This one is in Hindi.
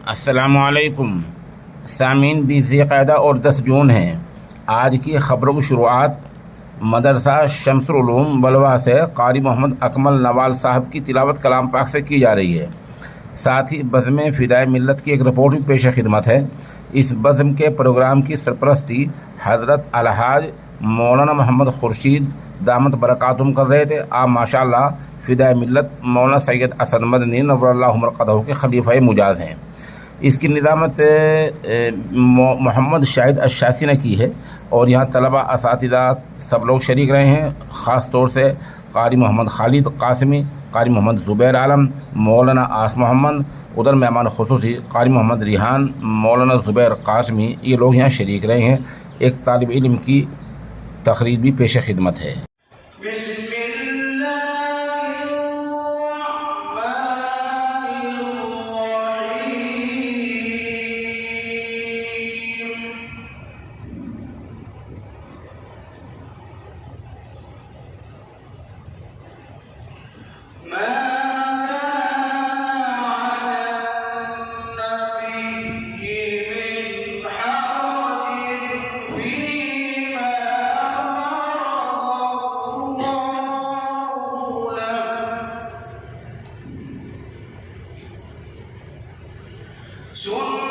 अस्सलामुअलैकुम सामीन। 20 ज़िलक़अदा और 10 जून है। आज की ख़बरों की शुरुआत मदरसा शम्सुल उलूम बलवा से क़ारी मोहम्मद अकमल नवाल साहब की तिलावत कलाम पाक से की जा रही है। साथ ही बज़्म फ़िदाए मिल्लत की एक रिपोर्ट भी पेश खिदमत है। इस बज़्म के प्रोग्राम की सरपरस्ती हज़रत अलहाज मौलाना मोहम्मद खुर्शीद दामत बरकातुहुम कर रहे थे। आप माशाअल्लाह फ़िदाए मिल्लत मौलाना सैयद असद मदनी नव्वरल्लाहु मरक़दहू के खलीफ़ा मुजाज़ हैं। इसकी निज़ामत मोहम्मद शाहिद अशासी ने की है और यहाँ तलबा असातिज़ा सब लोग शरीक रहे हैं। ख़ास तौर से क़ारी मोहम्मद खालिद कासमी, क़ारी मोहम्मद ज़ुबैर आलम, मौलाना आस मोहम्मद, उधर मेहमान खुसूसी क़ारी मोहम्मद रिहान, मौलाना ज़ुबैर कासमी, ये लोग यहाँ शरीक रहे हैं। एक तालिब इल्म की तकरीर भी पेश खिदमत है। सुन्नतुल्लाह